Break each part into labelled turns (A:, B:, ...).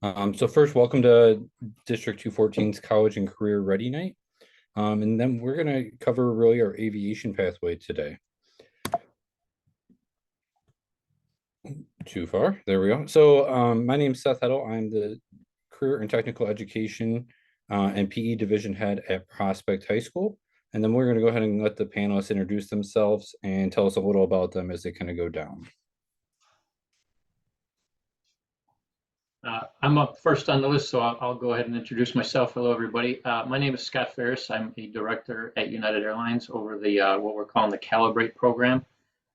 A: So first, welcome to District 214's College and Career Ready Night. And then we're going to cover really our aviation pathway today. Too far. There we go. So my name is Seth Heddle. I'm the Career and Technical Education and PE Division Head at Prospect High School. And then we're going to go ahead and let the panelists introduce themselves and tell us a little about them as they kind of go down.
B: I'm up first on the list, so I'll go ahead and introduce myself. Hello, everybody. My name is Scott Ferris. I'm a director at United Airlines over the what we're calling the Calibrate program.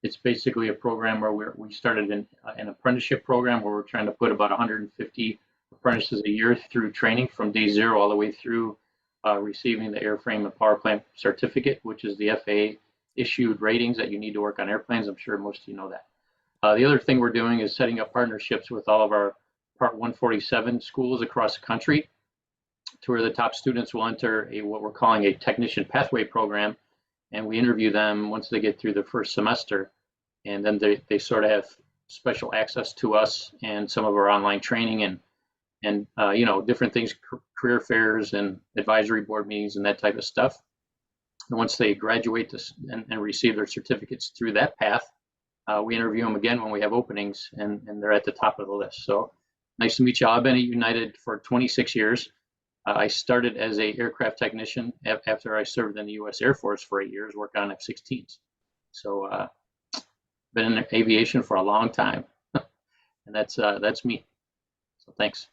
B: It's basically a program where we started an apprenticeship program where we're trying to put about 150 apprentices a year through training from day zero all the way through receiving the airframe and power plant certificate, which is the FAA issued ratings that you need to work on airplanes. I'm sure most of you know that. The other thing we're doing is setting up partnerships with all of our Part 147 schools across the country to where the top students will enter what we're calling a technician pathway program. And we interview them once they get through the first semester. And then they sort of have special access to us and some of our online training and different things, career fairs and advisory board meetings and that type of stuff. And once they graduate and receive their certificates through that path, we interview them again when we have openings, and they're at the top of the list. So nice to meet you all. I've been at United for 26 years. I started as an aircraft technician after I served in the U.S. Air Force for 8 years, worked on F-16s. So been in aviation for a long time, and that's me. So thanks.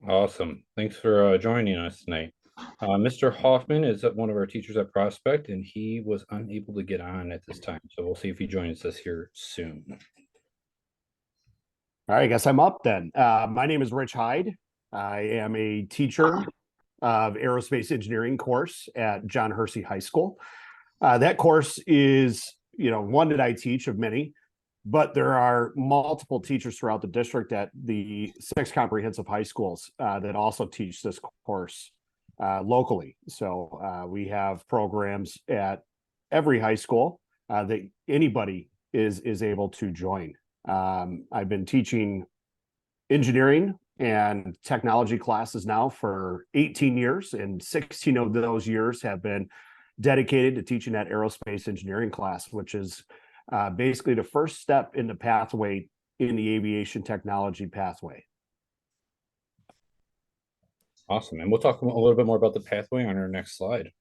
A: Awesome. Thanks for joining us tonight. Mr. Hoffman is one of our teachers at Prospect, and he was unable to get on at this time. So we'll see if he joins us here soon.
C: All right, I guess I'm up then. My name is Rich Hyde. I am a teacher of aerospace engineering course at John Hersey High School. That course is, one that I teach of many, but there are multiple teachers throughout the district at the 6 comprehensive high schools that also teach this course locally. So we have programs at every high school that anybody is able to join. I've been teaching engineering and technology classes now for 18 years, and 16 of those years have been dedicated to teaching that aerospace engineering class, which is basically the first step in the pathway in the aviation technology pathway.
A: Awesome. And we'll talk a little bit more about the pathway on our next slide.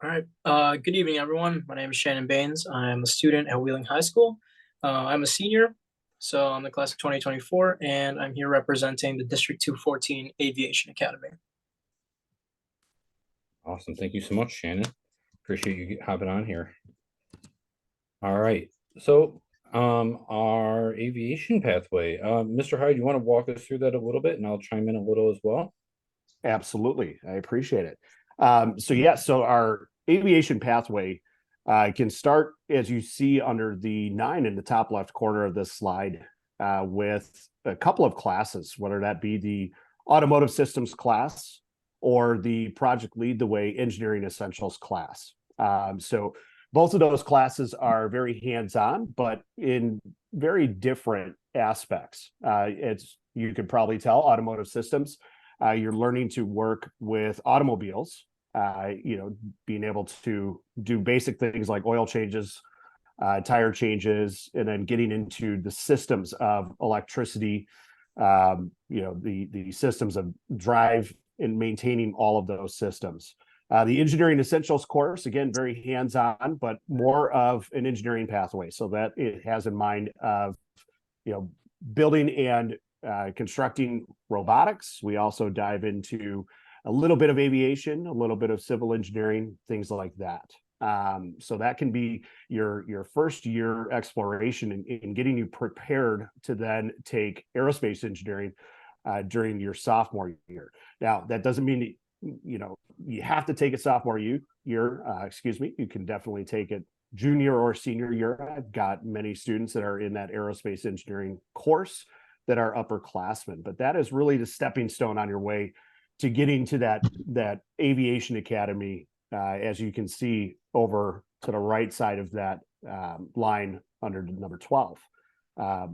D: All right. Good evening, everyone. My name is Shannon Baines. I'm a student at Wheeling High School. I'm a senior, so I'm the class of 2024, and I'm here representing the District 214 Aviation Academy.
A: Awesome. Thank you so much, Shannon. Appreciate you hopping on here. All right. So our aviation pathway. Mr. Hyde, you want to walk us through that a little bit, and I'll chime in a little as well?
C: Absolutely. I appreciate it. So our aviation pathway can start, as you see under the 9 in the top left corner of this slide, with a couple of classes, whether that be the automotive systems class or the project lead the way engineering essentials class. So both of those classes are very hands-on, but in very different aspects. You could probably tell, automotive systems, you're learning to work with automobiles, being able to do basic things like oil changes, tire changes, and then getting into the systems of electricity, the systems of drive and maintaining all of those systems. The engineering essentials course, again, very hands-on, but more of an engineering pathway. So that it has in mind of, building and constructing robotics. We also dive into a little bit of aviation, a little bit of civil engineering, things like that. So that can be your first year exploration in getting you prepared to then take aerospace engineering during your sophomore year. Now, that doesn't mean you have to take it sophomore year. You can definitely take it junior or senior year. I've got many students that are in that aerospace engineering course that are upperclassmen, but that is really the stepping stone on your way to getting to that aviation academy, as you can see over to the right side of that line under number 12,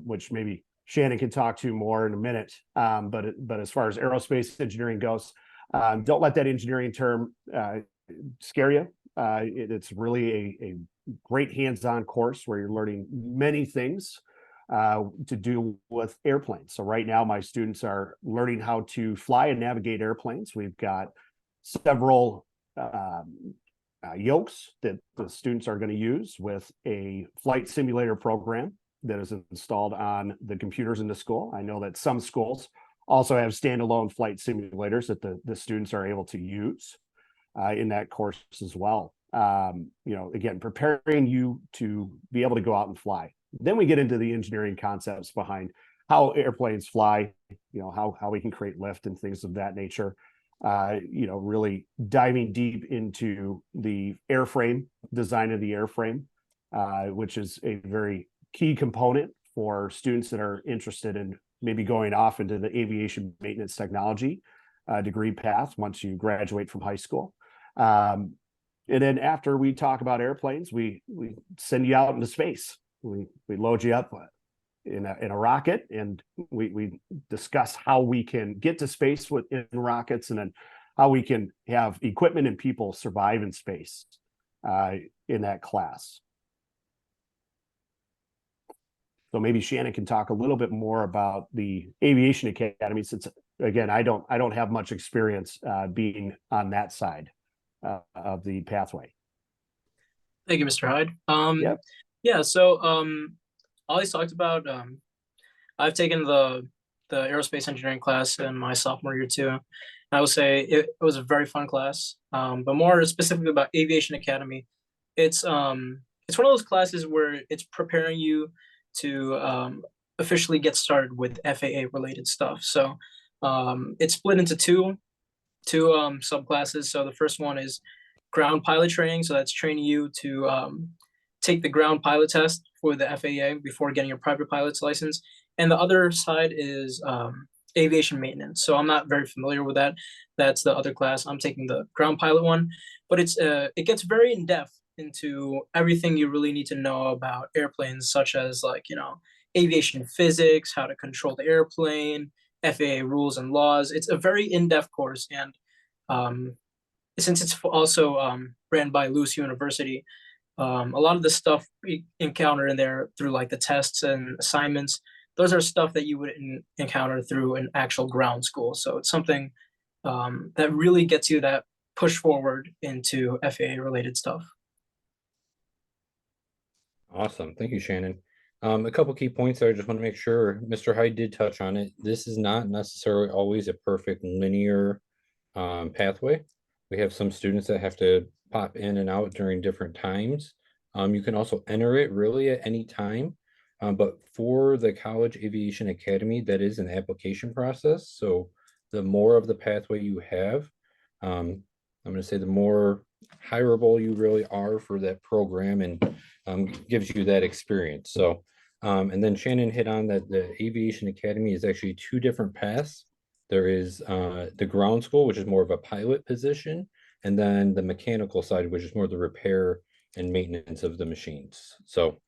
C: which maybe Shannon can talk to more in a minute. But as far as aerospace engineering goes, don't let that engineering term scare you. It's really a great hands-on course where you're learning many things to do with airplanes. So right now, my students are learning how to fly and navigate airplanes. We've got several yokes that the students are going to use with a flight simulator program that is installed on the computers in the school. I know that some schools also have standalone flight simulators that the students are able to use in that course as well. Again, preparing you to be able to go out and fly. Then we get into the engineering concepts behind how airplanes fly, how we can create lift and things of that nature. Really diving deep into the airframe, design of the airframe, which is a very key component for students that are interested in maybe going off into the aviation maintenance technology degree path once you graduate from high school. And then after we talk about airplanes, we send you out into space. We load you up in a rocket, and we discuss how we can get to space in rockets, and then how we can have equipment and people survive in space in that class. So maybe Shannon can talk a little bit more about the Aviation Academy, since again I don't have much experience being on that side of the pathway.
D: Thank you, Mr. Hyde.
C: Yep.
D: Yeah, so Ollie's talked about I've taken the aerospace engineering class in my sophomore year too. I would say it was a very fun class. But more specifically about Aviation Academy, it's one of those classes where it's preparing you to officially get started with FAA related stuff. So it's split into two subclasses. So the first one is ground pilot training. So that's training you to take the ground pilot test for the FAA before getting your private pilot's license. And the other side is aviation maintenance. So I'm not very familiar with that. That's the other class. I'm taking the ground pilot one, but it gets very in depth into everything you really need to know about airplanes, such as aviation physics, how to control the airplane, FAA rules and laws. It's a very in-depth course, and since it's also ran by Lewis University, a lot of the stuff we encounter in there through like the tests and assignments, those are stuff that you would encounter through an actual ground school. So it's something that really gets you that push forward into FAA related stuff.
A: Awesome. Thank you, Shannon. A couple key points there. I just want to make sure Mr. Hyde did touch on it. This is not necessarily always a perfect linear pathway. We have some students that have to pop in and out during different times. You can also enter it really at any time. But for the College Aviation Academy, that is an application process. So the more of the pathway you have, I'm going to say the more hireable you really are for that program, and gives you that experience. So, and then Shannon hit on that the Aviation Academy is actually two different paths. There is the ground school, which is more of a pilot position, and then the mechanical side, which is more the repair and maintenance of the machines. So,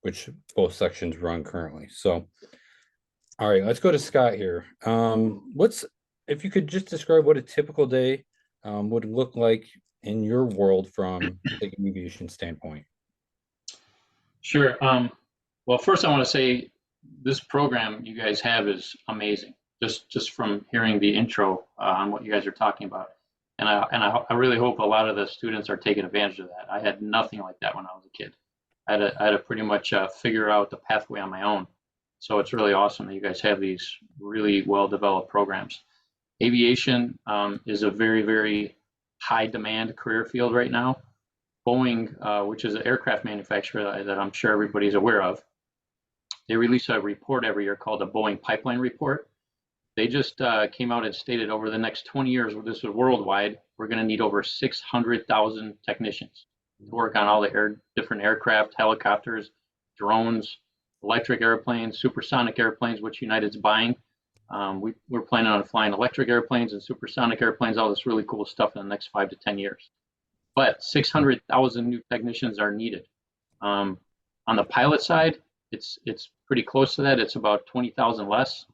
A: which both sections run currently. So, all right, let's go to Scott here. If you could just describe what a typical day would look like in your world from the aviation standpoint.
B: Sure. Well, first I want to say this program you guys have is amazing. Just from hearing the intro on what you guys are talking about, and I really hope a lot of the students are taking advantage of that. I had nothing like that when I was a kid. I had to pretty much figure out the pathway on my own. So it's really awesome that you guys have these really well developed programs. Aviation is a very, very high demand career field right now. Boeing, which is an aircraft manufacturer that I'm sure everybody's aware of, they release a report every year called the Boeing Pipeline Report. They just came out and stated over the next 20 years, this is worldwide, we're going to need over 600,000 technicians to work on all the different aircraft, helicopters, drones, electric airplanes, supersonic airplanes, which United's buying. We're planning on flying electric airplanes and supersonic airplanes, all this really cool stuff in the next 5 to 10 years. But 600,000 new technicians are needed. On the pilot side, it's pretty close to that. It's about 20,000 less.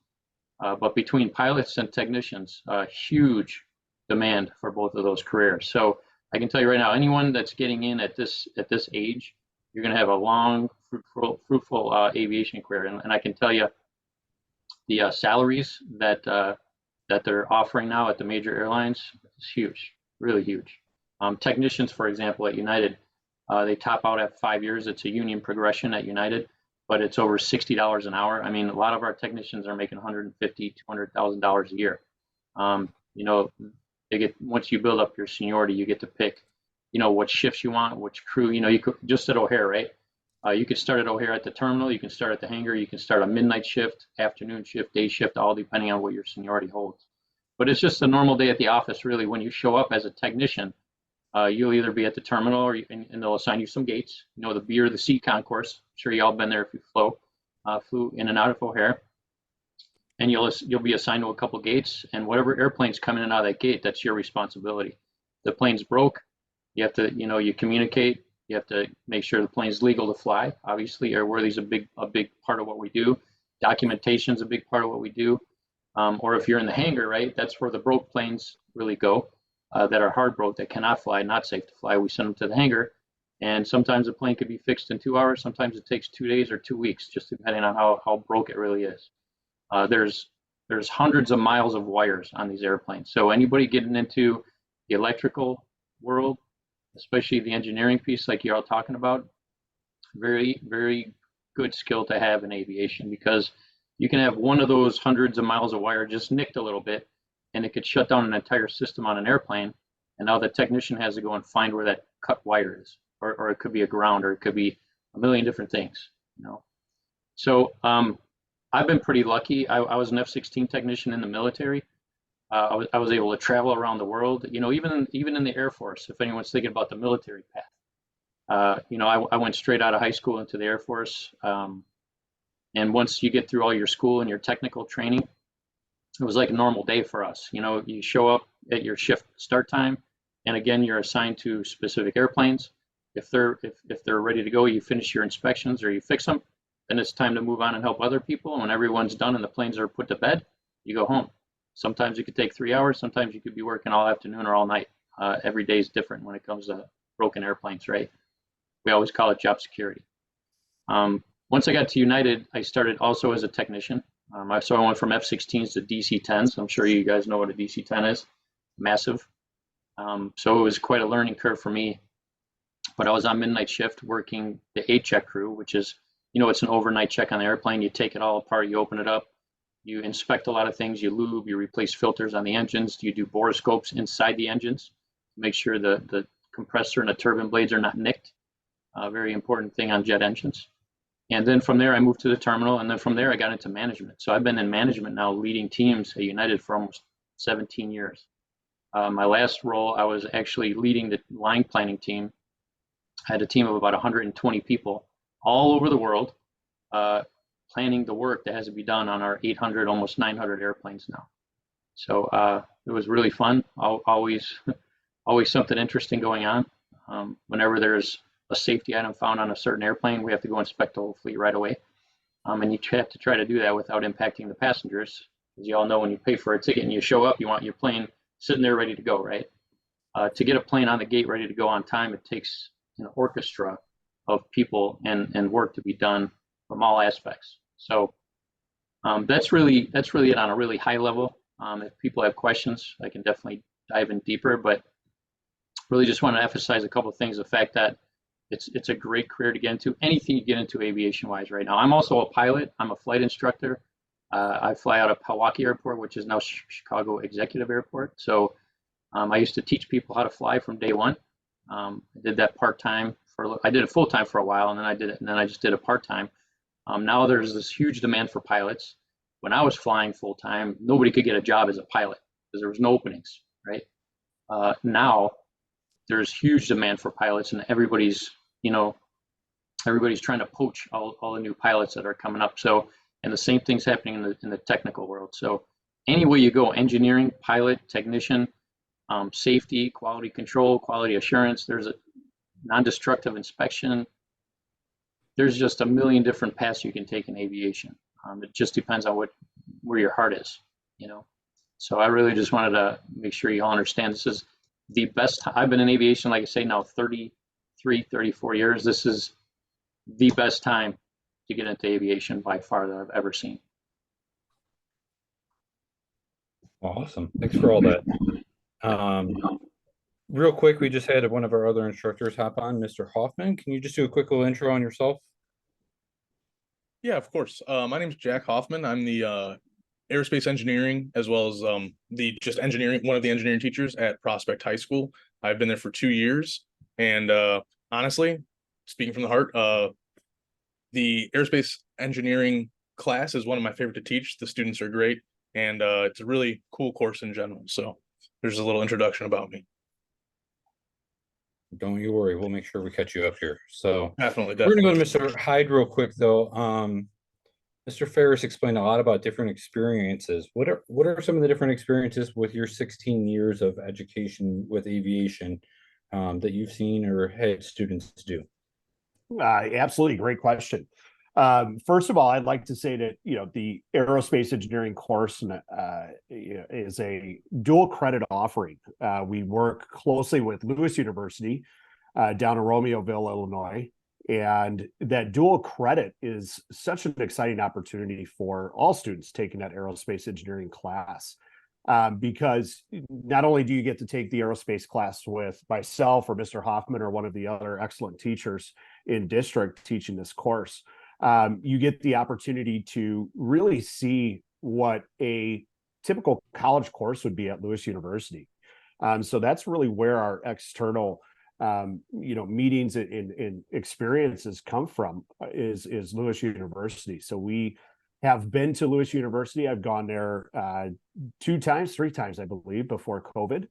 B: But between pilots and technicians, huge demand for both of those careers. So I can tell you right now, anyone that's getting in at this age, you're going to have a long, fruitful aviation career. And I can tell you, the salaries that they're offering now at the major airlines is huge, really huge. Technicians, for example, at United, they top out at 5 years. It's a union progression at United, but it's over $60 an hour. I mean, a lot of our technicians are making $150,000, $200,000 a year. You know, they get, once you build up your seniority, you get to pick, you know, what shifts you want, which crew. You know, you could just at O'Hare, right? You could start at O'Hare at the terminal. You can start at the hangar. You can start a midnight shift, afternoon shift, day shift, all depending on what your seniority holds. But it's just a normal day at the office, really. When you show up as a technician, you'll either be at the terminal or and they'll assign you some gates. You know, the B or the C concourse. I'm sure you all been there if you flew in and out of O'Hare. And you'll be assigned to a couple gates, and whatever airplanes come in and out of that gate, that's your responsibility. The plane's broke, you have to, you know, you communicate. You have to make sure the plane's legal to fly. Obviously, airworthy is a big part of what we do. Documentation is a big part of what we do. Or if you're in the hangar, right, that's where the broke planes really go, that are hard broke, that cannot fly, not safe to fly. We send them to the hangar, and sometimes the plane could be fixed in 2 hours. Sometimes it takes 2 days or 2 weeks, just depending on how broke it really is. There's hundreds of miles of wires on these airplanes. So anybody getting into the electrical world, especially the engineering piece like you're all talking about, very, very good skill to have in aviation, because you can have one of those hundreds of miles of wire just nicked a little bit, and it could shut down an entire system on an airplane. And now the technician has to go and find where that cut wire is, or it could be a ground, or it could be a million different things, you know. So I've been pretty lucky. I was an F-16 technician in the military. I was able to travel around the world. You know, even in the Air Force, if anyone's thinking about the military path. You know, I went straight out of high school into the Air Force. And once you get through all your school and your technical training, it was like a normal day for us. You know, you show up at your shift start time, and again, you're assigned to specific airplanes. If they're ready to go, you finish your inspections or you fix them. Then it's time to move on and help other people. And when everyone's done and the planes are put to bed, you go home. Sometimes it could take 3 hours. Sometimes you could be working all afternoon or all night. Every day is different when it comes to broken airplanes, right? We always call it job security. Once I got to United, I started also as a technician. So I went from F-16s to DC-10s. I'm sure you guys know what a DC-10 is. Massive. So it was quite a learning curve for me. But I was on midnight shift working the A-check crew, which is, you know, it's an overnight check on the airplane. You take it all apart, you open it up. You inspect a lot of things, you lube, you replace filters on the engines, you do borescopes inside the engines to make sure the compressor and the turbine blades are not nicked. Very important thing on jet engines. And then from there, I moved to the terminal, and then from there, I got into management. So I've been in management now, leading teams at United for almost 17 years. My last role, I was actually leading the line planning team. I had a team of about 120 people all over the world, planning the work that has to be done on our 800, almost 900 airplanes now. So it was really fun. Always something interesting going on. Whenever there's a safety item found on a certain airplane, we have to go inspect the whole fleet right away. And you have to try to do that without impacting the passengers. As you all know, when you pay for a ticket and you show up, you want your plane sitting there ready to go, right? To get a plane on the gate ready to go on time, it takes an orchestra of people and work to be done from all aspects. So that's really it on a really high level. If people have questions, I can definitely dive in deeper, but really just want to emphasize a couple of things. The fact that it's a great career to get into, anything you get into aviation wise right now. I'm also a pilot. I'm a flight instructor. I fly out of Milwaukee Airport, which is now Chicago Executive Airport. So I used to teach people how to fly from day one. I did that part-time I did it full-time for a while, and then I just did it part-time. Now there's this huge demand for pilots. When I was flying full-time, nobody could get a job as a pilot because there was no openings, right? Now there's huge demand for pilots, and everybody's trying to poach all the new pilots that are coming up. So, and the same thing's happening in the technical world. So any way you go, engineering, pilot, technician, safety, quality control, quality assurance, there's a non-destructive inspection, there's just a million different paths you can take in aviation. It just depends on where your heart is, you know. So I really just wanted to make sure you all understand this is the best. I've been in aviation, like I say, now 33, 34 years. This is the best time to get into aviation by far that I've ever seen.
A: Awesome. Thanks for all that. Um, Real quick, we just had one of our other instructors hop on, Mr. Hoffman. Can you just do a quick little intro on yourself?
E: Yeah, of course. My name is Jack Hoffman. I'm the aerospace engineering as well as the just engineering, one of the engineering teachers at Prospect High School. I've been there for 2 years, and honestly, speaking from the heart, the aerospace engineering class is one of my favorite to teach. The students are great, and it's a really cool course in general. So there's a little introduction about me.
A: Don't you worry, we'll make sure we catch you up here. So
E: Definitely,
A: we're gonna
E: definitely.
A: go to Mr. Hyde real quick though. Mr. Ferris explained a lot about different experiences. What are some of the different experiences with your 16 years of education with aviation that you've seen or had students do?
C: Absolutely, great question. First of all, I'd like to say that the aerospace engineering course is a dual credit offering. We work closely with Lewis University down in Romeoville, Illinois, and that dual credit is such an exciting opportunity for all students taking that aerospace engineering class. Because not only do you get to take the aerospace class with myself or Mr. Hoffman or one of the other excellent teachers in district teaching this course, you get the opportunity to really see what a typical college course would be at Lewis University. So that's really where our external meetings and experiences come from is Lewis University. So we have been to Lewis University. I've gone there 3 times, I believe, before COVID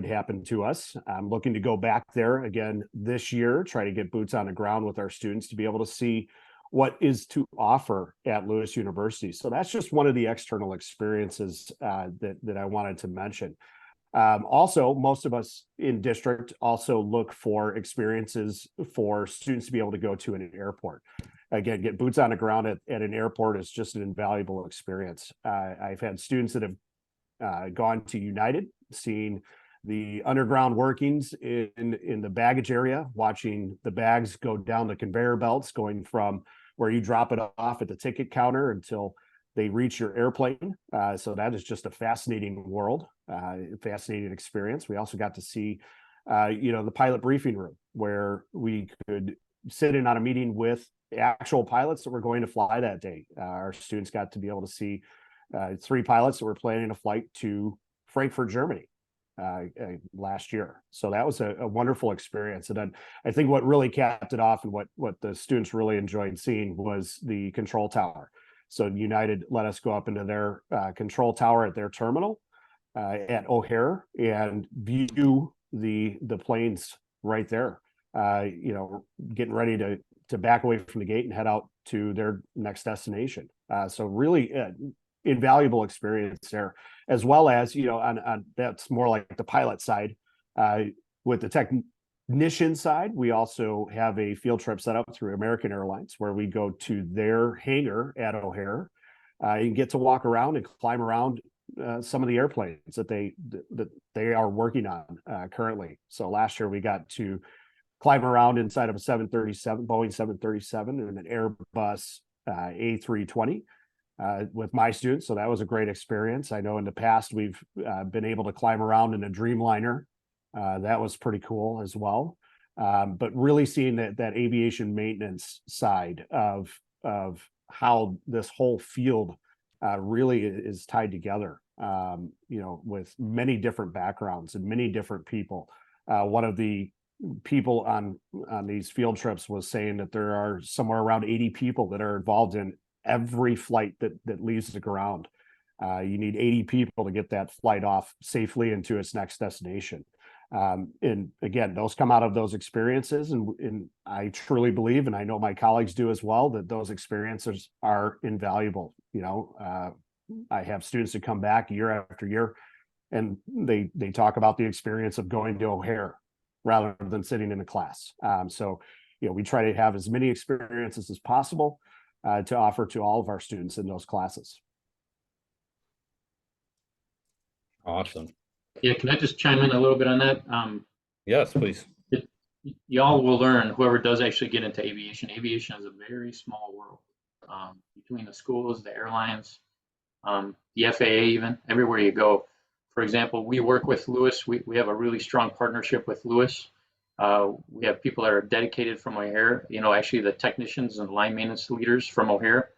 C: happened to us. I'm looking to go back there again this year, try to get boots on the ground with our students to be able to see what is to offer at Lewis University. So that's just one of the external experiences that I wanted to mention. Also, most of us in district also look for experiences for students to be able to go to an airport. Again, get boots on the ground at an airport is just an invaluable experience. I've had students that have gone to United, seen the underground workings in the baggage area, watching the bags go down the conveyor belts, going from where you drop it off at the ticket counter until they reach your airplane. So that is just a fascinating world, fascinating experience. We also got to see, the pilot briefing room where we could sit in on a meeting with actual pilots that were going to fly that day. Our students got to be able to see 3 pilots that were planning a flight to Frankfurt, Germany last year. So that was a wonderful experience. And then I think what really capped it off and what the students really enjoyed seeing was the control tower. So United let us go up into their control tower at their terminal at O'Hare and view the planes right there. Getting ready to back away from the gate and head out to their next destination. So really invaluable experience there, as well as on that's more like the pilot side. With the technician side, we also have a field trip set up through American Airlines where we go to their hangar at O'Hare and get to walk around and climb around some of the airplanes that they are working on currently. So last year we got to climb around inside of a 737, Boeing 737 and an Airbus A320 with my students. So that was a great experience. I know in the past we've been able to climb around in a Dreamliner. That was pretty cool as well. But really seeing that aviation maintenance side of how this whole field really is tied together, with many different backgrounds and many different people. One of the people on these field trips was saying that there are somewhere around 80 people that are involved in every flight that leaves the ground. You need 80 people to get that flight off safely into its next destination. And again, those come out of those experiences, and I truly believe, and I know my colleagues do as well, that those experiences are invaluable. I have students that come back year after year, and they talk about the experience of going to O'Hare rather than sitting in a class. So we try to have as many experiences as possible to offer to all of our students in those classes.
A: Awesome.
B: Yeah, can I just chime in a little bit on that?
A: Yes, please.
B: Y'all will learn, whoever does actually get into aviation, aviation is a very small world. Between the schools, the airlines, the FAA, even everywhere you go. For example, we work with Lewis. We have a really strong partnership with Lewis. We have people that are dedicated from O'Hare, actually the technicians and line maintenance leaders from O'Hare.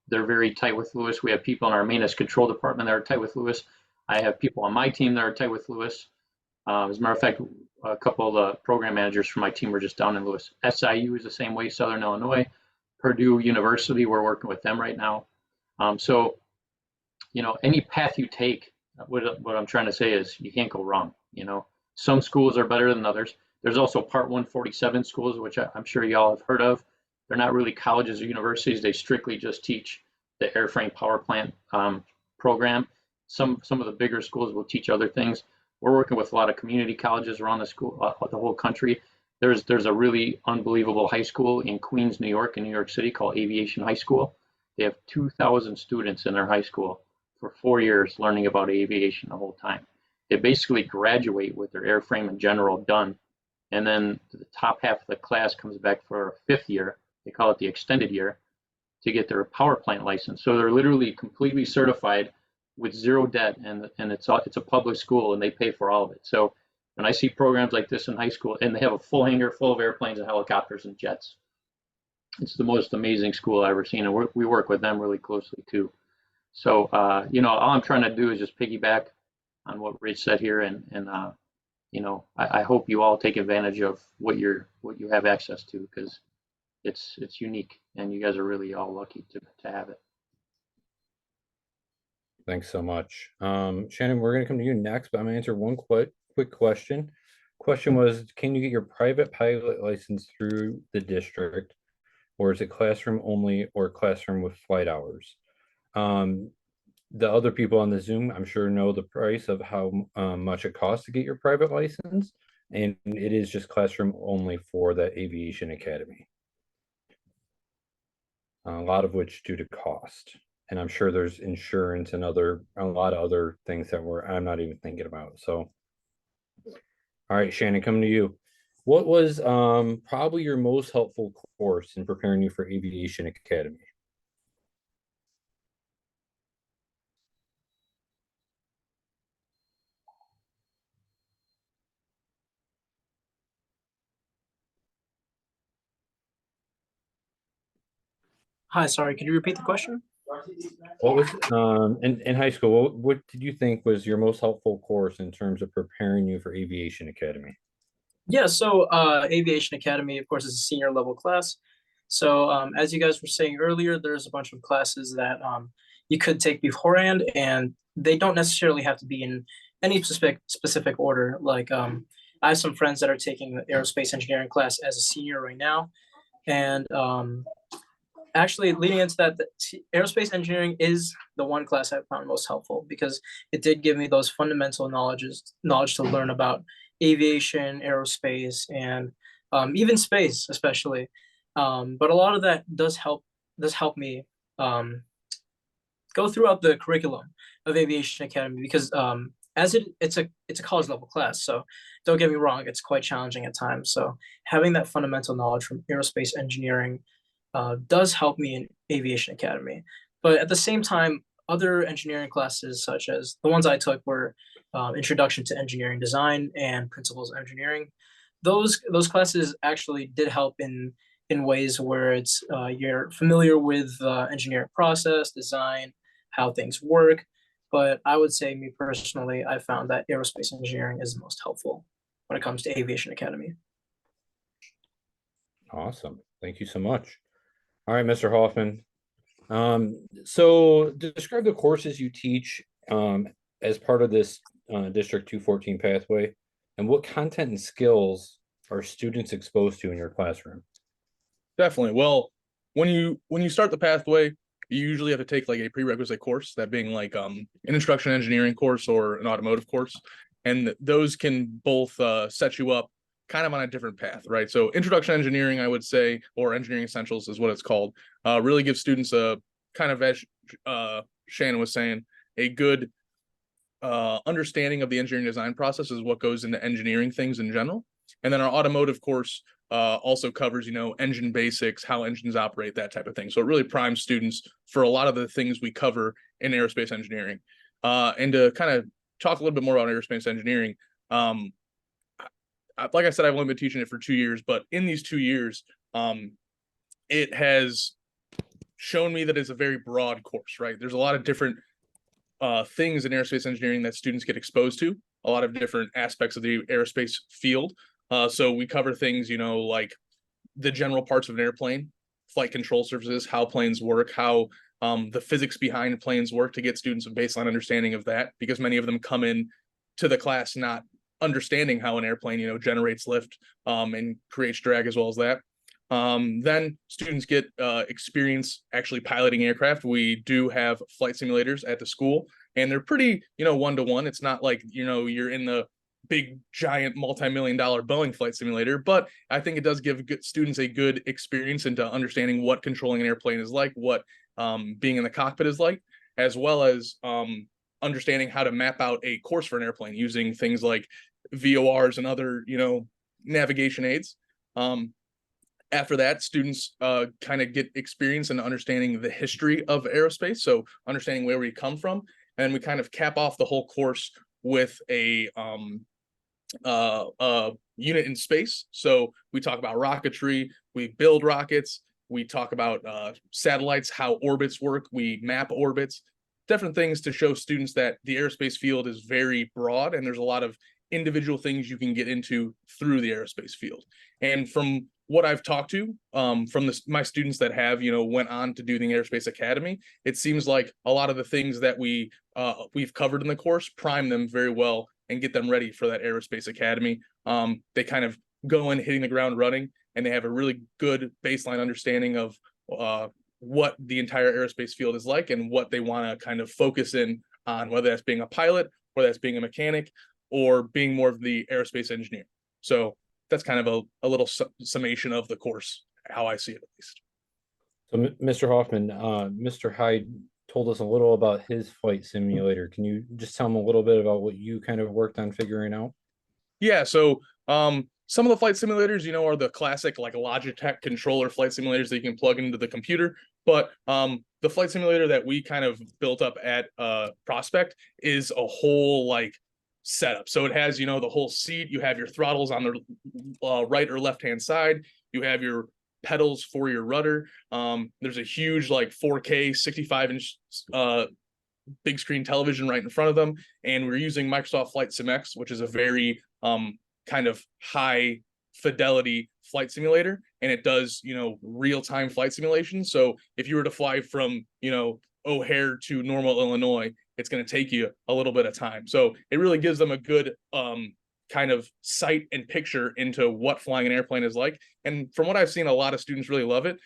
B: They're very tight with Lewis. We have people in our maintenance control department that are tight with Lewis. I have people on my team that are tight with Lewis. As a matter of fact, a couple of the program managers from my team were just down in Lewis. SIU is the same way, Southern Illinois. Purdue University, we're working with them right now. So, any path you take, what I'm trying to say is you can't go wrong. Some schools are better than others. There's also Part 147 schools, which I'm sure y'all have heard of. They're not really colleges or universities. They strictly just teach the airframe power plant program. Some of the bigger schools will teach other things. We're working with a lot of community colleges around the whole country. There's a really unbelievable high school in Queens, New York, in New York City called Aviation High School. They have 2,000 students in their high school for 4 years learning about aviation the whole time. They basically graduate with their airframe in general done, and then the top half of the class comes back for a 5th year. They call it the extended year to get their power plant license. So they're literally completely certified with zero debt, and it's a public school, and they pay for all of it. So when I see programs like this in high school, and they have a full hangar full of airplanes and helicopters and jets, it's the most amazing school I've ever seen, and we work with them really closely too. So all I'm trying to do is just piggyback on what Rich said here, and I hope you all take advantage of what you have access to, because it's unique, and you guys are really all lucky to have it.
A: Thanks so much. Shannon, we're going to come to you next, but I'm going to answer one quick question. Question was, can you get your private pilot license through the district, or is it classroom only or classroom with flight hours? The other people on the Zoom, I'm sure, know the price of how much it costs to get your private license, and it is just classroom only for the Aviation Academy. A lot of which due to cost. And I'm sure there's insurance and a lot of other things that I'm not even thinking about. So, all right, Shannon, coming to you. What was probably your most helpful course in preparing you for Aviation Academy?
D: Hi, sorry, could you repeat the question?
A: What was in high school, what did you think was your most helpful course in terms of preparing you for Aviation Academy?
D: Yeah, so Aviation Academy, of course, is a senior level class. So as you guys were saying earlier, there's a bunch of classes that you could take beforehand, and they don't necessarily have to be in any specific order. Like I have some friends that are taking the aerospace engineering class as a senior right now, and actually leading into that, aerospace engineering is the one class I found most helpful, because it did give me those fundamental knowledge to learn about aviation, aerospace, and even space, especially. But a lot of that does help me go throughout the curriculum of Aviation Academy, because as it's a college level class, so don't get me wrong, it's quite challenging at times. So having that fundamental knowledge from aerospace engineering does help me in Aviation Academy. But at the same time, other engineering classes, such as the ones I took, were Introduction to Engineering Design and Principles of Engineering. Those classes actually did help in ways where it's you're familiar with engineering process, design, how things work. But I would say, me personally, I found that aerospace engineering is the most helpful when it comes to Aviation Academy.
A: Awesome. Thank you so much. All right, Mr. Hoffman. So describe the courses you teach as part of this District 214 pathway, and what content and skills are students exposed to in your classroom?
E: Definitely. Well, when you start the pathway, you usually have to take like a prerequisite course, that being like an introduction to engineering course or an automotive course. And those can both set you up kind of on a different path, right? So introduction to engineering, I would say, or engineering essentials is what it's called, really gives students a kind of, as Shannon was saying, a good understanding of the engineering design process is what goes into engineering things in general. And then our automotive course also covers, engine basics, how engines operate, that type of thing. So it really primes students for a lot of the things we cover in aerospace engineering. And to kind of talk a little bit more about aerospace engineering, like I said, I've only been teaching it for 2 years, but in these 2 years, it has shown me that it's a very broad course, right? There's a lot of different things in aerospace engineering that students get exposed to, a lot of different aspects of the aerospace field. So we cover things, like the general parts of an airplane, flight control surfaces, how planes work, how the physics behind planes work, to get students a baseline understanding of that, because many of them come in to the class not understanding how an airplane, generates lift and creates drag as well as that. Then students get experience actually piloting aircraft. We do have flight simulators at the school, and they're pretty, one-to-one. It's not like, you're in the big, giant, multi-million-dollar Boeing flight simulator, but I think it does give students a good experience into understanding what controlling an airplane is like, what being in the cockpit is like, as well as understanding how to map out a course for an airplane using things like VORs and other, navigation aids. After that, students kind of get experience in understanding the history of aerospace, so understanding where we come from, and we kind of cap off the whole course with a unit in space. So we talk about rocketry, we build rockets, we talk about satellites, how orbits work, we map orbits, different things to show students that the aerospace field is very broad, and there's a lot of individual things you can get into through the aerospace field. And from what I've talked to from my students that have, went on to do the Aerospace Academy, it seems like a lot of the things that we've covered in the course prime them very well and get them ready for that Aerospace Academy. They kind of go in hitting the ground running, and they have a really good baseline understanding of what the entire aerospace field is like and what they want to kind of focus in on, whether that's being a pilot or that's being a mechanic or being more of the aerospace engineer. So that's kind of a little summation of the course, how I see it at least.
A: So, Mr. Hoffman, Mr. Hyde told us a little about his flight simulator. Can you just tell him a little bit about what you kind of worked on figuring out?
E: Yeah, so some of the flight simulators, are the classic like Logitech controller flight simulators that you can plug into the computer. But the flight simulator that we kind of built up at Prospect is a whole like setup. So it has, the whole seat. You have your throttles on the right or left hand side. You have your pedals for your rudder. There's a huge like 4K 65-inch big screen television right in front of them, and we're using Microsoft Flight SimX, which is a very kind of high fidelity flight simulator, and it does real-time flight simulation. So if you were to fly from O'Hare to Normal, Illinois, it's going to take you a little bit of time. So it really gives them a good kind of sight and picture into what flying an airplane is like. And from what I've seen, a lot of students really love it.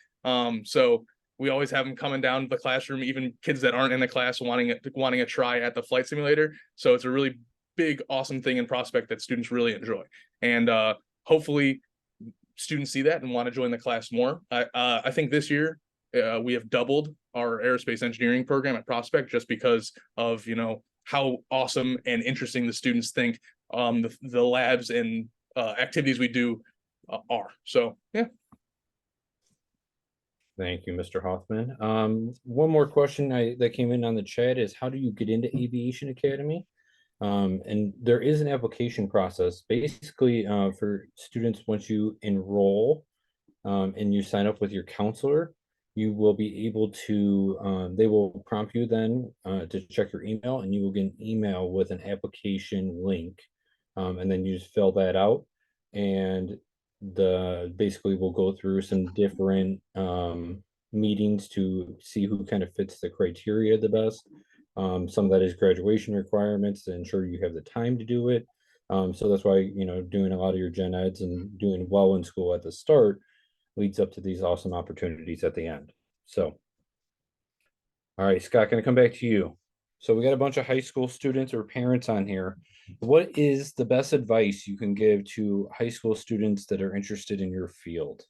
E: So we always have them coming down to the classroom, even kids that aren't in the class wanting a try at the flight simulator. So it's a really big, awesome thing in Prospect that students really enjoy. And hopefully students see that and want to join the class more. I think this year we have doubled our aerospace engineering program at Prospect just because of, how awesome and interesting the students think the labs and activities we do are. So, yeah.
A: Thank you, Mr. Hoffman. One more question that came in on the chat is, how do you get into Aviation Academy? And there is an application process. Basically, for students, once you enroll and you sign up with your counselor, you will be able to, they will prompt you then to check your email, and you will get an email with an application link. And then you just fill that out, and basically we'll go through some different meetings to see who kind of fits the criteria the best. Some of that is graduation requirements to ensure you have the time to do it. So that's why, doing a lot of your gen eds and doing well in school at the start leads up to these awesome opportunities at the end. So, all right, Scott, gonna come back to you. So we got a bunch of high school students or parents on here. What is the best advice you can give to high school students that are interested in your field?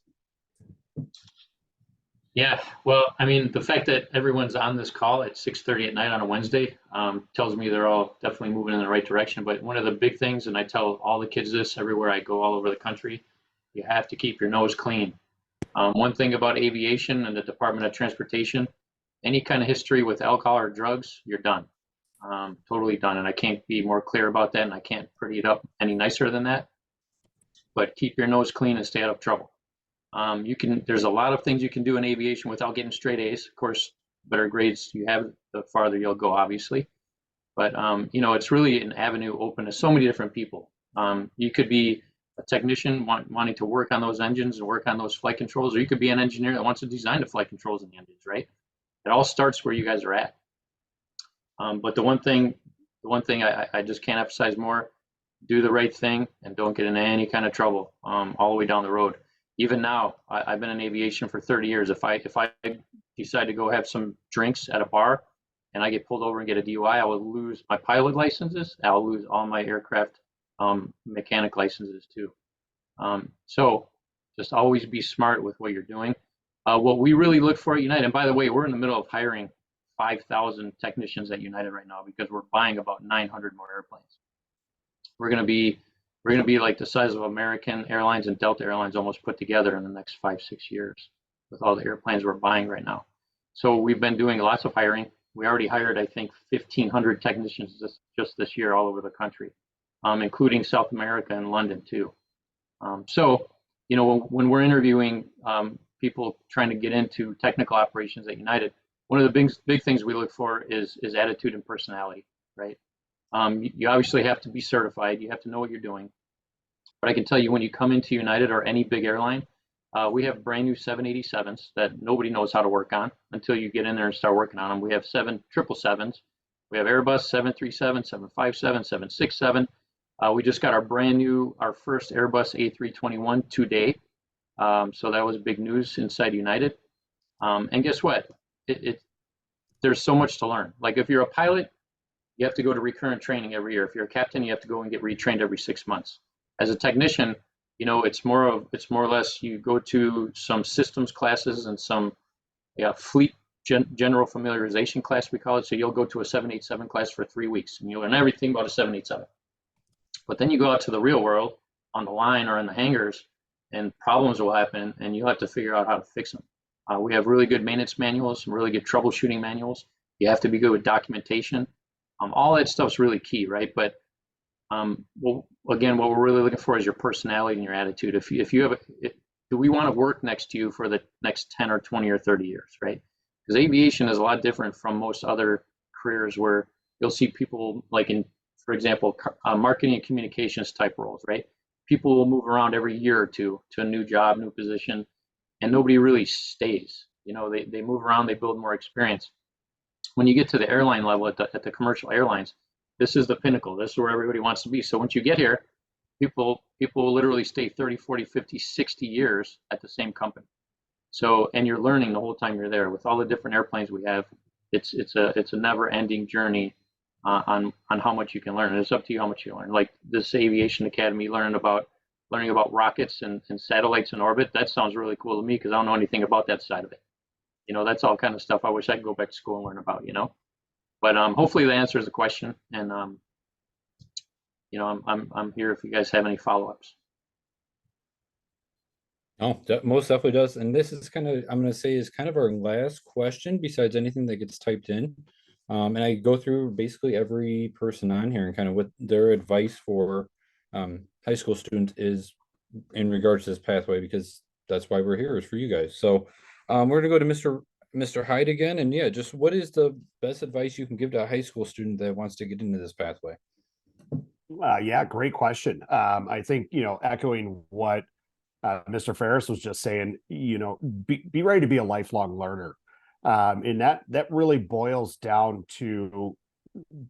B: Yeah, well, I mean, the fact that everyone's on this call at 6:30 at night on a Wednesday tells me they're all definitely moving in the right direction. But one of the big things, and I tell all the kids this everywhere I go all over the country, you have to keep your nose clean. One thing about aviation and the Department of Transportation, any kind of history with alcohol or drugs, you're done. Totally done. And I can't be more clear about that, and I can't pretty it up any nicer than that. But keep your nose clean and stay out of trouble. There's a lot of things you can do in aviation without getting straight A's. Of course, better grades you have, the farther you'll go, obviously. But it's really an avenue open to so many different people. You could be a technician wanting to work on those engines and work on those flight controls, or you could be an engineer that wants to design the flight controls and the engines, right? It all starts where you guys are at. But the one thing I just can't emphasize more: do the right thing and don't get in any kind of trouble all the way down the road. Even now, I've been in aviation for 30 years. If I decide to go have some drinks at a bar and I get pulled over and get a DUI, I will lose my pilot licenses. I'll lose all my aircraft mechanic licenses too. So just always be smart with what you're doing. What we really look for at United, and by the way, we're in the middle of hiring 5,000 technicians at United right now because we're buying about 900 more airplanes. We're going to be like the size of American Airlines and Delta Airlines almost put together in the next 5-6 years with all the airplanes we're buying right now. So we've been doing lots of hiring. We already hired, I think, 1,500 technicians just this year all over the country, including South America and London too. So, when we're interviewing people trying to get into technical operations at United, one of the big things we look for is attitude and personality, right? You obviously have to be certified. You have to know what you're doing. But I can tell you, when you come into United or any big airline, we have brand new 787s that nobody knows how to work on until you get in there and start working on them. We have 777s. We have Airbus 737, 757, 767. We just got our first Airbus A321 today. So that was big news inside United. And guess what? There's so much to learn. Like if you're a pilot, you have to go to recurrent training every year. If you're a captain, you have to go and get retrained every 6 months. As a technician, it's more or less you go to some systems classes and some fleet general familiarization class, we call it. So you'll go to a 787 class for 3 weeks and you'll learn everything about a 787. But then you go out to the real world on the line or in the hangars, and problems will happen, and you'll have to figure out how to fix them. We have really good maintenance manuals, some really good troubleshooting manuals. You have to be good with documentation. All that stuff's really key, right? But again, what we're really looking for is your personality and your attitude. Do we want to work next to you for the next 10 or 20 or 30 years, right? Because aviation is a lot different from most other careers where you'll see people like for example, marketing and communications type roles, right? People will move around every year or two to a new job, new position, and nobody really stays. They move around, they build more experience. When you get to the airline level at the commercial airlines, this is the pinnacle. This is where everybody wants to be. So once you get here, people will literally stay 30, 40, 50, 60 years at the same company. So, and you're learning the whole time you're there with all the different airplanes we have. It's a never ending journey on how much you can learn. And it's up to you how much you learn. Like this Aviation Academy, learning about rockets and satellites in orbit. That sounds really cool to me because I don't know anything about that side of it. That's all kind of stuff I wish I could go back to school and learn about, But hopefully that answers the question. And, I'm here if you guys have any follow-ups.
A: Oh, that most definitely does. And this is I'm going to say is kind of our last question besides anything that gets typed in. And I go through basically every person on here and kind of what their advice for high school students is in regards to this pathway, because that's why we're here, is for you guys. So we're gonna go to Mr. Hyde again. And yeah, just what is the best advice you can give to a high school student that wants to get into this pathway?
C: Yeah, great question. I think, echoing what Mr. Ferris was just saying, be ready to be a lifelong learner. And that really boils down to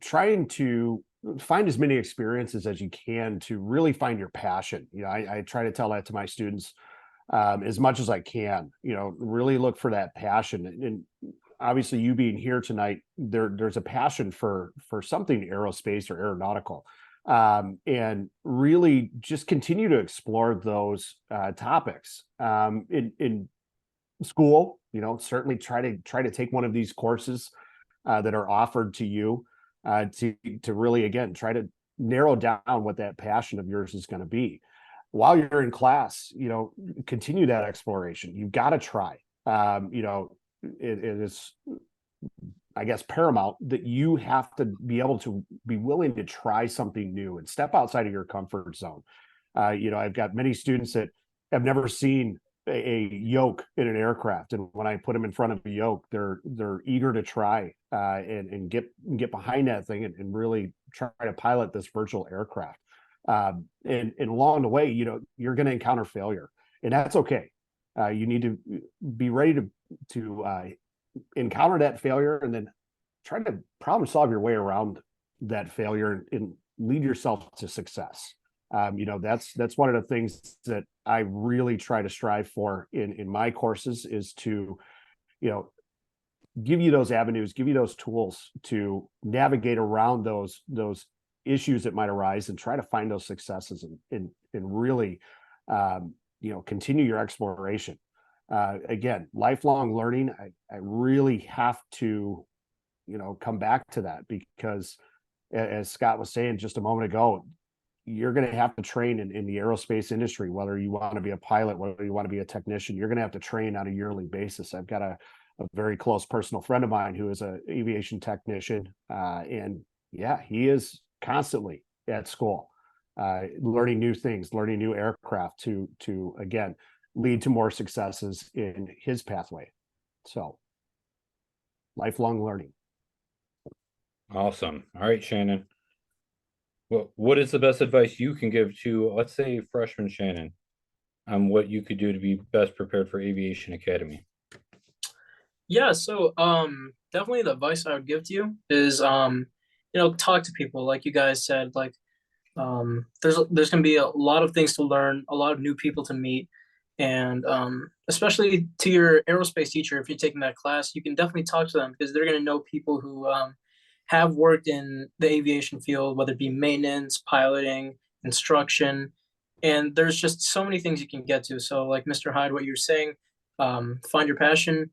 C: trying to find as many experiences as you can to really find your passion. I try to tell that to my students as much as I can. Really look for that passion. And obviously you being here tonight, there's a passion for something aerospace or aeronautical, and really just continue to explore those topics in school. Certainly try to take one of these courses that are offered to you to really, again, try to narrow down what that passion of yours is going to be. While you're in class, continue that exploration. You've got to try. It is, I guess, paramount that you have to be able to be willing to try something new and step outside of your comfort zone. I've got many students that have never seen a yoke in an aircraft, and when I put them in front of a yoke, they're eager to try and get behind that thing and really try to pilot this virtual aircraft. And along the way, you're going to encounter failure, and that's okay. You need to be ready to encounter that failure and then try to problem solve your way around that failure and lead yourself to success. That's one of the things that I really try to strive for in my courses, is to, give you those avenues, give you those tools to navigate around those issues that might arise and try to find those successes and really, continue your exploration. Again, lifelong learning. I really have to, come back to that, because as Scott was saying just a moment ago, you're going to have to train in the aerospace industry, whether you want to be a pilot, whether you want to be a technician. You're going to have to train on a yearly basis. I've got a very close personal friend of mine who is an aviation technician, and yeah, he is constantly at school, learning new things, learning new aircraft to again lead to more successes in his pathway. So, lifelong learning.
A: Awesome. All right, Shannon. Well, what is the best advice you can give to, let's say, freshman Shannon, on what you could do to be best prepared for Aviation Academy?
D: Yeah, so definitely the advice I would give to you is talk to people, like you guys said. Like there's gonna be a lot of things to learn, a lot of new people to meet, and especially to your aerospace teacher, if you're taking that class, you can definitely talk to them, because they're gonna know people who have worked in the aviation field, whether it be maintenance, piloting, instruction, and there's just so many things you can get to. So like Mr. Hyde, what you're saying, find your passion.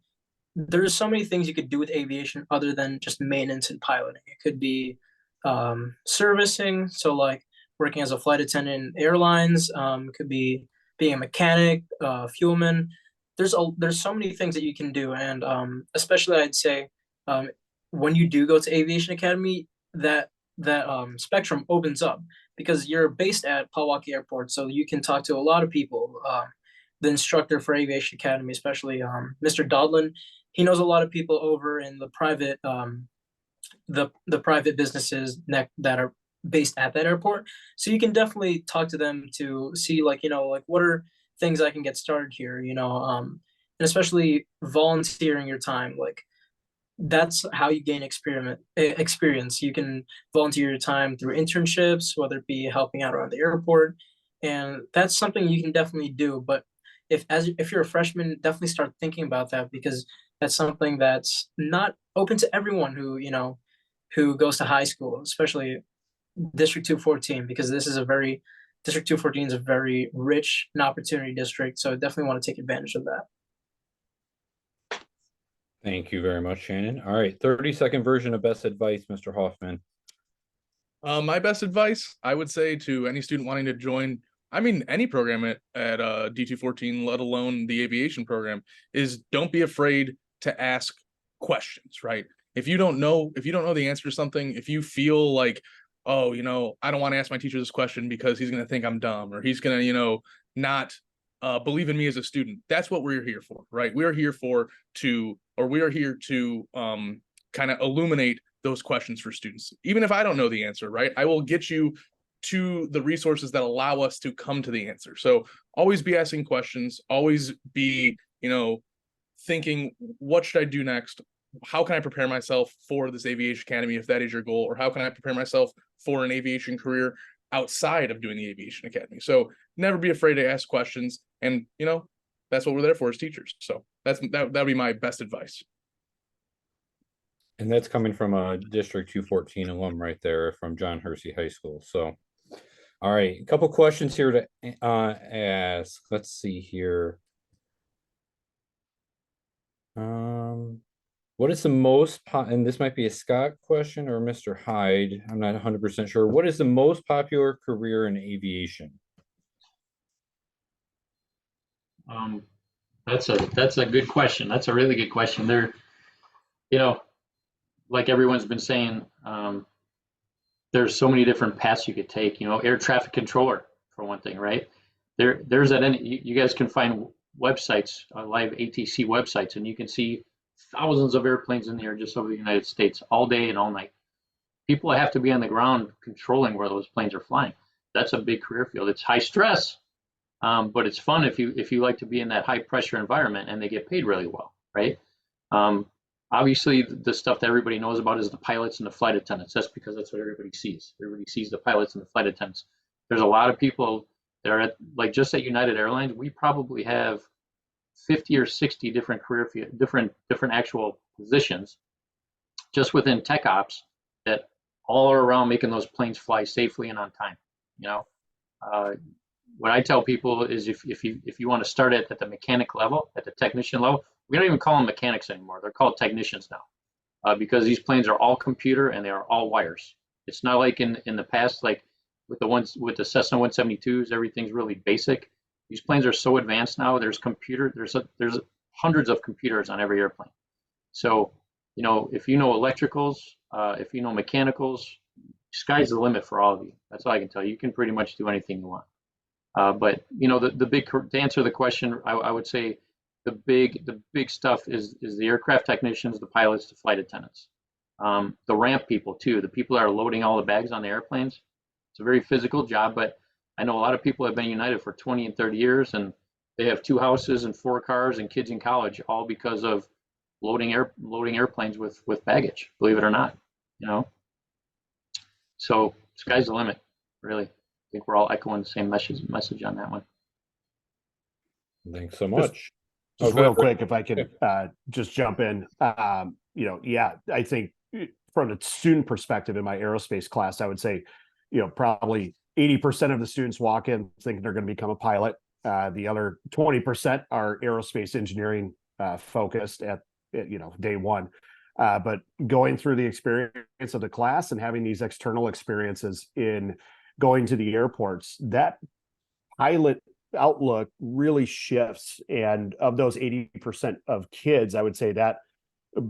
D: There's so many things you could do with aviation other than just maintenance and piloting. It could be servicing, so like working as a flight attendant in airlines. Could be being a mechanic, fuelman. There's so many things that you can do, and especially I'd say when you do go to Aviation Academy, that spectrum opens up, because you're based at Milwaukee Airport, so you can talk to a lot of people. The instructor for Aviation Academy, especially Mr. Dodlin, he knows a lot of people over in the private the private businesses that are based at that airport. So you can definitely talk to them to see, like, like what are things I can get started here, and especially volunteering your time. Like that's how you gain experience. You can volunteer your time through internships, whether it be helping out around the airport, and that's something you can definitely do. But if you're a freshman, definitely start thinking about that, because that's something that's not open to everyone who goes to high school, especially District 214, because District 214 is a very rich and opportunity district. So I definitely want to take advantage of that.
A: Thank you very much, Shannon. All right, 30-second version of best advice, Mr. Hoffman.
E: My best advice, I would say, to any student wanting to join, any program at D214, let alone the aviation program, is don't be afraid to ask questions, right? If you don't know the answer to something, if you feel like, oh, I don't want to ask my teacher this question because he's going to think I'm dumb, or he's going to, not believe in me as a student. That's what we're here for, right? We are here to kind of illuminate those questions for students. Even if I don't know the answer, right? I will get you to the resources that allow us to come to the answer. So always be asking questions, always be, thinking, what should I do next? How can I prepare myself for this aviation academy, if that is your goal, or how can I prepare myself for an aviation career outside of doing the aviation academy? So never be afraid to ask questions, and that's what we're there for as teachers. So that would be my best advice.
A: And that's coming from a District 214 alum right there from John Hersey High School. So, all right, a couple questions here to ask. Let's see here. What is the and this might be a Scott question or Mr. Hyde. I'm not 100% sure. What is the most popular career in aviation?
B: That's a good question. That's a really good question. You know, like everyone's been saying, there's so many different paths you could take. Air traffic controller for one thing, right? There's at any you guys can find websites, live ATC websites, and you can see thousands of airplanes in the air just over the United States all day and all night. People have to be on the ground controlling where those planes are flying. That's a big career field. It's high stress, but it's fun if you like to be in that high pressure environment, and they get paid really well, right? Um, Obviously, the stuff that everybody knows about is the pilots and the flight attendants. That's because that's what everybody sees. Everybody sees the pilots and the flight attendants. There's a lot of people that are just at United Airlines. We probably have 50 or 60 different different actual positions just within tech ops that all are around making those planes fly safely and on time. You know, uh, what I tell people is if you want to start at the mechanic level, at the technician level, we don't even call them mechanics anymore. They're called technicians now, because these planes are all computer and they are all wires. It's not like in the past, like with the Cessna 172s, everything's really basic. These planes are so advanced now. There's hundreds of computers on every airplane. So if you know electricals, if you know mechanicals, sky's the limit for all of you. That's all I can tell you. You can pretty much do anything you want. But the big to answer the question, I would say the big stuff is the aircraft technicians, the pilots, the flight attendants, the ramp people too, the people that are loading all the bags on the airplanes. It's a very physical job, but I know a lot of people have been United for 20 and 30 years, and they have 2 houses and 4 cars and kids in college, all because of loading airplanes with baggage. Believe it or not, you know. So sky's the limit, really. I think we're all echoing the same message on that one.
A: Thanks so much.
C: Just real quick, if I could just jump in. Yeah, I think from a student perspective in my aerospace class, I would say, probably 80% of the students walk in thinking they're going to become a pilot. The other 20% are aerospace engineering focused at day one. But going through the experience of the class and having these external experiences in going to the airports, that pilot outlook really shifts. And of those 80% of kids, I would say that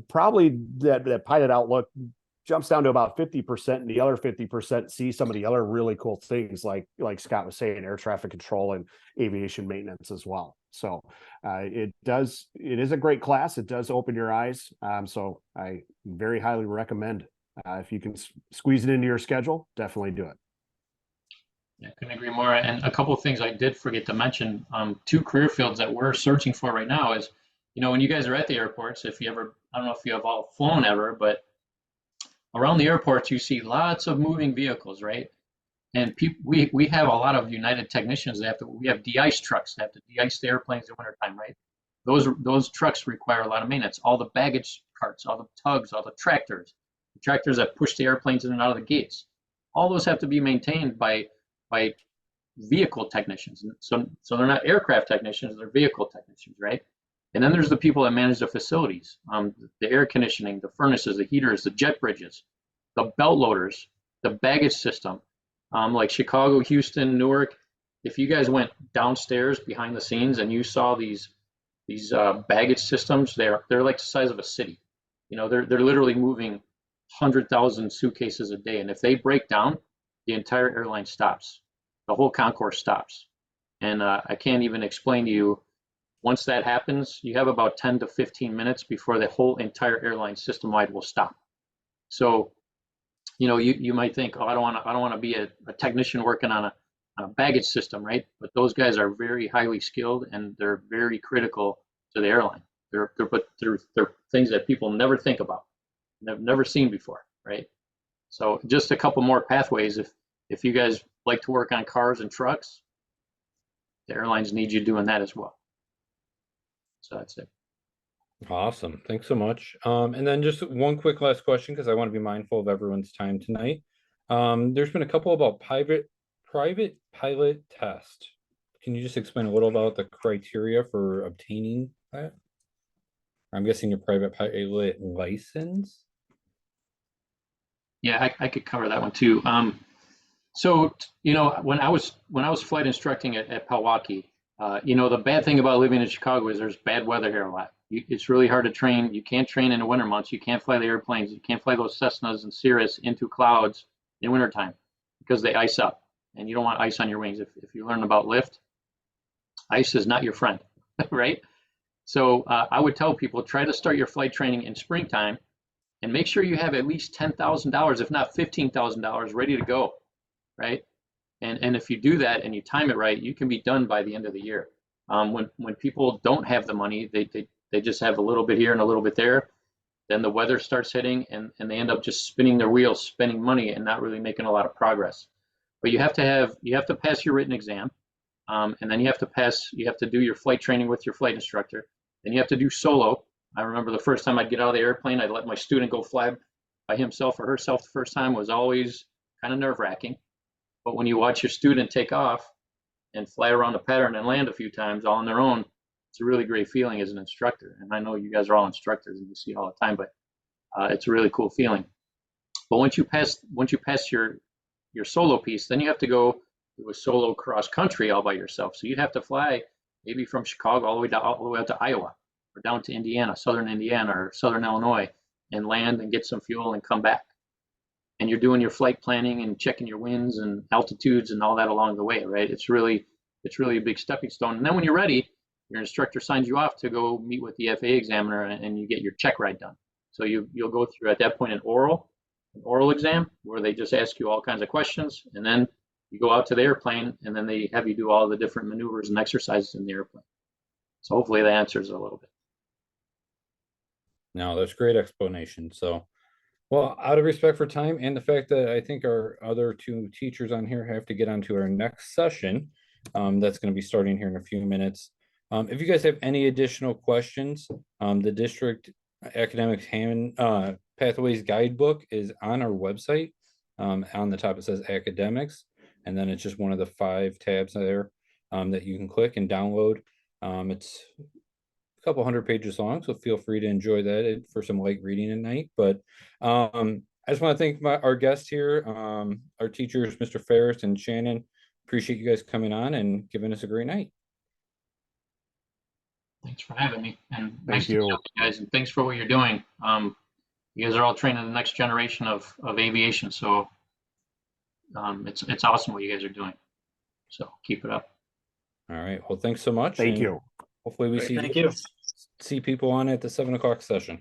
C: probably that pilot outlook jumps down to about 50%, and the other 50% see some of the other really cool things like Scott was saying, air traffic control and aviation maintenance as well. So it is a great class. It does open your eyes. So I very highly recommend, if you can squeeze it into your schedule, definitely do it.
B: Yeah, couldn't agree more. And a couple of things I did forget to mention, 2 career fields that we're searching for right now is, when you guys are at the airports, if you ever, I don't know if you have all flown ever, but around the airports, you see lots of moving vehicles, right? And we have a lot of United technicians that we have de-ice trucks that have to de-ice the airplanes in wintertime, right? Those trucks require a lot of maintenance. All the baggage carts, all the tugs, all the tractors that push the airplanes in and out of the gates, all those have to be maintained by vehicle technicians. So they're not aircraft technicians, they're vehicle technicians, right? And then there's the people that manage the facilities, the air conditioning, the furnaces, the heaters, the jet bridges, the belt loaders, the baggage system, like Chicago, Houston, Newark. If you guys went downstairs behind the scenes and you saw these baggage systems, they're like the size of a city. They're literally moving 100,000 suitcases a day, and if they break down, the entire airline stops. The whole concourse stops. And I can't even explain to you, once that happens, you have about 10 to 15 minutes before the whole entire airline system-wide will stop. So, you might think, oh, I don't want to be a technician working on a baggage system, right? But those guys are very highly skilled and they're very critical to the airline. They're things that people never think about, never seen before, right? So just a couple more pathways. If you guys like to work on cars and trucks, the airlines need you doing that as well. So that's it.
A: Awesome. Thanks so much. And then just one quick last question, because I want to be mindful of everyone's time tonight. There's been a couple about private pilot test. Can you just explain a little about the criteria for obtaining that? I'm guessing your private pilot license.
B: Yeah, I could cover that one too. So, when I was flight instructing at Pewaukee, the bad thing about living in Chicago is there's bad weather here a lot. It's really hard to train. You can't train in the winter months. You can't fly the airplanes. You can't fly those Cessnas and Cirrus into clouds in wintertime because they ice up, and you don't want ice on your wings. If you learn about lift, ice is not your friend, right? So I would tell people try to start your flight training in springtime and make sure you have at least $10,000, if not $15,000, ready to go, right? And if you do that and you time it right, you can be done by the end of the year. When people don't have the money, they just have a little bit here and a little bit there. Then the weather starts hitting, and they end up just spinning their wheels, spending money, and not really making a lot of progress. But you have to pass your written exam, and then you have to do your flight training with your flight instructor. Then you have to do solo. I remember the first time I'd get out of the airplane, I'd let my student go fly by himself or herself the first time. Was always kind of nerve-wracking. But when you watch your student take off and fly around a pattern and land a few times all on their own, it's a really great feeling as an instructor. And I know you guys are all instructors and you see it all the time, but it's a really cool feeling. But once you pass your solo piece, then you have to go do a solo cross country all by yourself. So you'd have to fly maybe from Chicago all the way up to Iowa or down to Indiana, southern Indiana or southern Illinois, and land and get some fuel and come back. And you're doing your flight planning and checking your winds and altitudes and all that along the way, right? It's really a big stepping stone. And then when you're ready, your instructor signs you off to go meet with the FAA examiner and you get your check ride done. So you'll go through at that point an oral exam where they just ask you all kinds of questions, and then you go out to the airplane and then they have you do all the different maneuvers and exercises in the airplane. So hopefully that answers it a little bit.
A: No, that's great explanation. So, well, out of respect for time and the fact that I think our other two teachers on here have to get on to our next session, that's going to be starting here in a few minutes. If you guys have any additional questions, the district academic pathways guidebook is on our website. On the top it says academics, and then it's just one of the 5 tabs there that you can click and download. It's a couple hundred pages long, so feel free to enjoy that for some light reading at night. But I just want to thank our guests here, our teachers, Mr. Ferris and Shannon. Appreciate you guys coming on and giving us a great night.
B: Thanks for having me, and nice
C: Thank
B: to
C: you.
B: meet you guys, and thanks for what you're doing. You guys are all training the next generation of aviation, so it's awesome what you guys are doing. So keep it up.
A: All right. Well, thanks so much.
C: Thank
A: and
C: you.
A: Hopefully we
B: Great.
A: see
D: Thank you.
A: people on at the 7 o'clock session.